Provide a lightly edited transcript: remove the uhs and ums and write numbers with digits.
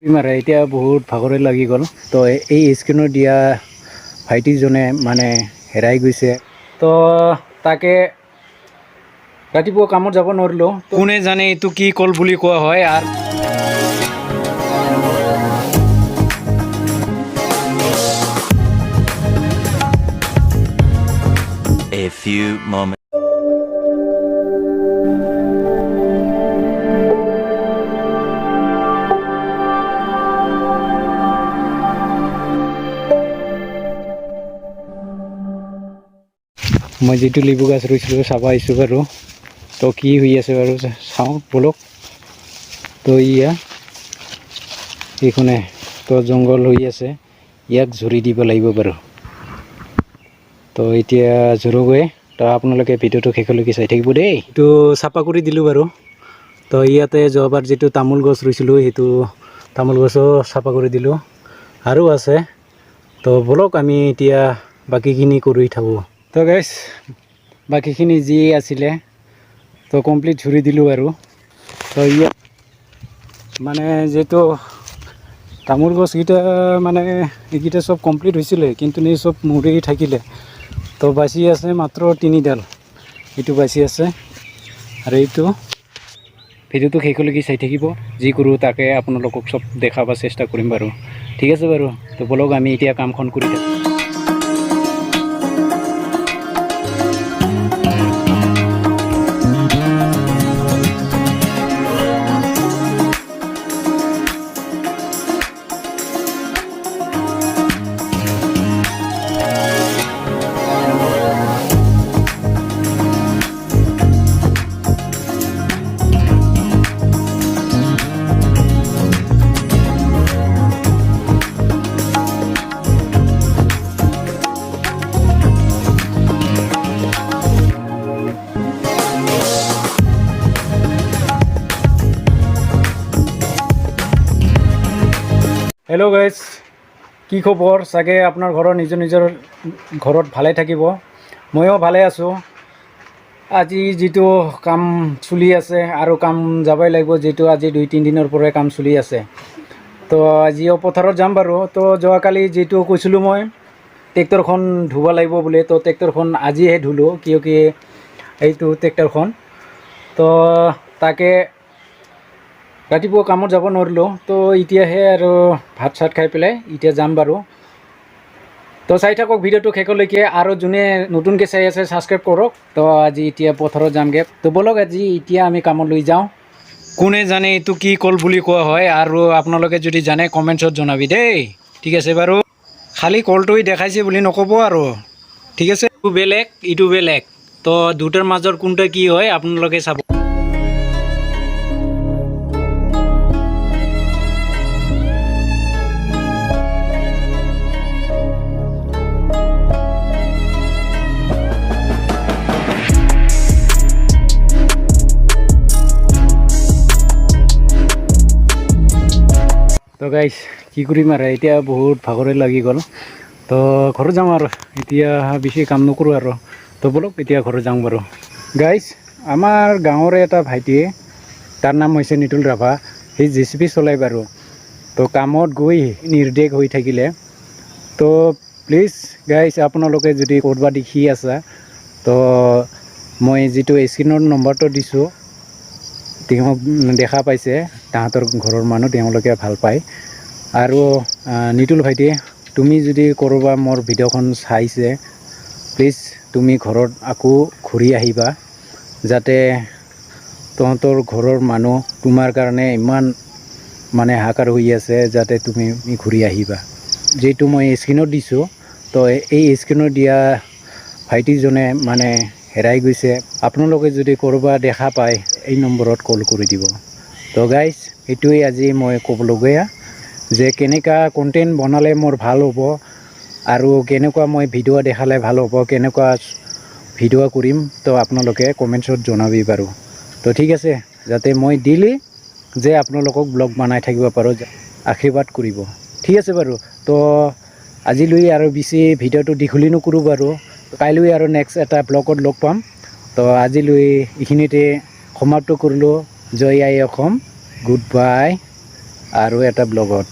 মাৰে এতিয়া বহুত ভাগৰে লাগি গ'ল তো এই স্ক্ৰীণত দিয়া ভাইটিজনে মানে হেৰাই গৈছে তো তাকে ৰাতিপুৱা কামত যাব নোৱাৰিলোঁ কোনে জানে এইটো কি কল বুলি কোৱা হয় আৰু A few moments. মই যেটো লিবু গাছ ৰুইছিলোঁ চাব আহিছোঁ বাৰু তো কি হৈ আছে বাৰু চাওঁ বলক তো ইয়া এইখনে তো জংঘল হৈ আছে ইয়াক ঝুৰি দিব লাগিব বাৰু তো এতিয়া ঝুৰুগৈ তো আপোনালোকে ভিডিঅ'টো শেষলৈকে চাই থাকিব দেই এইটো চাফা কৰি দিলোঁ বাৰু তো ইয়াতে যোৱাবাৰ যেটো তামোল গছ ৰুইছিলোঁ সেইটো তামোল গছো চাফা কৰি দিলোঁ আৰু আছে তো বলক আমি এতিয়া বাকিখিনি কৰি থাকোঁ তো গাইজ বাকিখিনি যি আছিলে তো কমপ্লিট ঝুৰি দিলোঁ আৰু তো ইয়াত মানে যেটো তামোল গছকেইটা মানে এইকেইটা সব কমপ্লিট হৈছিলে কিন্তু এই সব মৰি থাকিলে তো বাচি আছে মাত্ৰ 3ডাল এইটো বাচি আছে আৰু এইটো ভিডিঅ'টো শেষলৈকে চাই থাকিব যি কৰোঁ তাকে আপোনালোকক সব দেখাব চেষ্টা কৰিম বাৰু ঠিক আছে বাৰু তো বলক আমি এতিয়া কামখন কৰি থাকোঁ হেল্ল' গাইজ কি খবৰ চাগে আপোনাৰ ঘৰৰ নিজৰ ঘৰত ভালে থাকিব ময়ো ভালে আছোঁ আজি যেটো কাম চলি আছে আৰু কাম যাবই লাগিব যেটো আজি 2-3 দিনৰ পৰাই কাম চলি আছে তো আজিও পথাৰত যাম বাৰু তো যোৱাকালি যেটো কৈছিলোঁ মই ট্ৰেক্টৰখন ধুব লাগিব বুলি তো ট্ৰেক্টৰখন আজিহে ধুলোঁ কিয়কি এইটো ট্ৰেক্টৰখন তো তাকে ৰাতিপুৱা কামত যাব নোৱাৰিলোঁ তো এতিয়াহে আৰু ভাত চাত খাই পেলাই এতিয়া যাম বাৰু তো চাই থাকক ভিডিঅ'টো শেষলৈকে আৰু যোনে নতুনকৈ চাই আছে ছাবস্ক্ৰাইব কৰক তো আজি এতিয়া পথাৰত যামগৈ তো বলক আজি এতিয়া আমি কামত লৈ যাওঁ কোনে জানে এইটো কি কল বুলি কোৱা হয় আৰু আপোনালোকে যদি জানে কমেণ্টছত জনাবি দেই ঠিক আছে বাৰু খালি কলটোই দেখাইছে বুলি নক'ব আৰু ঠিক আছে ইটো বেলেগ তো দুটাৰ মাজৰ কোনটা কি হয় আপোনালোকে চাব তো গাইজ কি কৰিম আৰু এতিয়া বহুত ভাগৰে লাগি গ'ল তো ঘৰত যাওঁ আৰু এতিয়া বেছি কাম নকৰোঁ আৰু তো বলক এতিয়া ঘৰত যাওঁ বাৰু গাইজ আমাৰ গাঁৱৰে এটা ভাইটিয়ে তাৰ নাম হৈছে নিতুল ৰাভা সি JCB চলাই বাৰু তো কামত গৈ নিৰ্দেশ হৈ থাকিলে তো প্লিজ গাইজ আপোনালোকে যদি ক'ৰবাত দেখি আছা তো মই যেটো স্ক্ৰীনৰ নম্বৰটো দিছোঁ তেওঁক দেখা পাইছে তাহাঁতৰ ঘৰৰ মানুহ তেওঁলোকে ভাল পায় আৰু নিতুল ভাইটি তুমি যদি কৰবা মোৰ ভিডিঅ'খন চাইছে প্লিজ তুমি ঘৰত আকৌ ঘূৰি আহিবা যাতে তহঁতৰ ঘৰৰ মানুহ তোমাৰ কাৰণে ইমান মানে হাকাৰ হৈ আছে যাতে তুমি ঘূৰি আহিবা যেটো মই স্ক্ৰীনত দিছোঁ তো এই স্ক্ৰীনত দিয়া ভাইটিজনে মানে হেৰাই গৈছে আপোনালোকে যদি কৰবা দেখা পায় এই নম্বৰত কল কৰি দিব তো গাইজ এইটোৱেই আজি মই ক'বলগীয়া যে কেনেকুৱা কণ্টেণ্ট বনালে মোৰ ভাল হ'ব আৰু কেনেকুৱা মই ভিডিঅ' দেখালে ভাল হ'ব কেনেকুৱা ভিডিঅ' কৰিম তো আপোনালোকে কমেণ্টছত জনাবি বাৰু তো ঠিক আছে যাতে মই ডেইলি যে আপোনালোকক ব্লগ বনাই থাকিব পাৰোঁ আশীৰ্বাদ কৰিব ঠিক আছে বাৰু তো আজিলৈ আৰু বেছি ভিডিঅ'টো দীঘলী নকৰোঁ বাৰু কাইলৈ আৰু নেক্সট এটা ব্লগত লগ পাম তো আজিলৈ এইখিনিতে সমাপ্ত কৰিলোঁ জয় আই অসম গুড বাই আৰু এটা ব্লগত।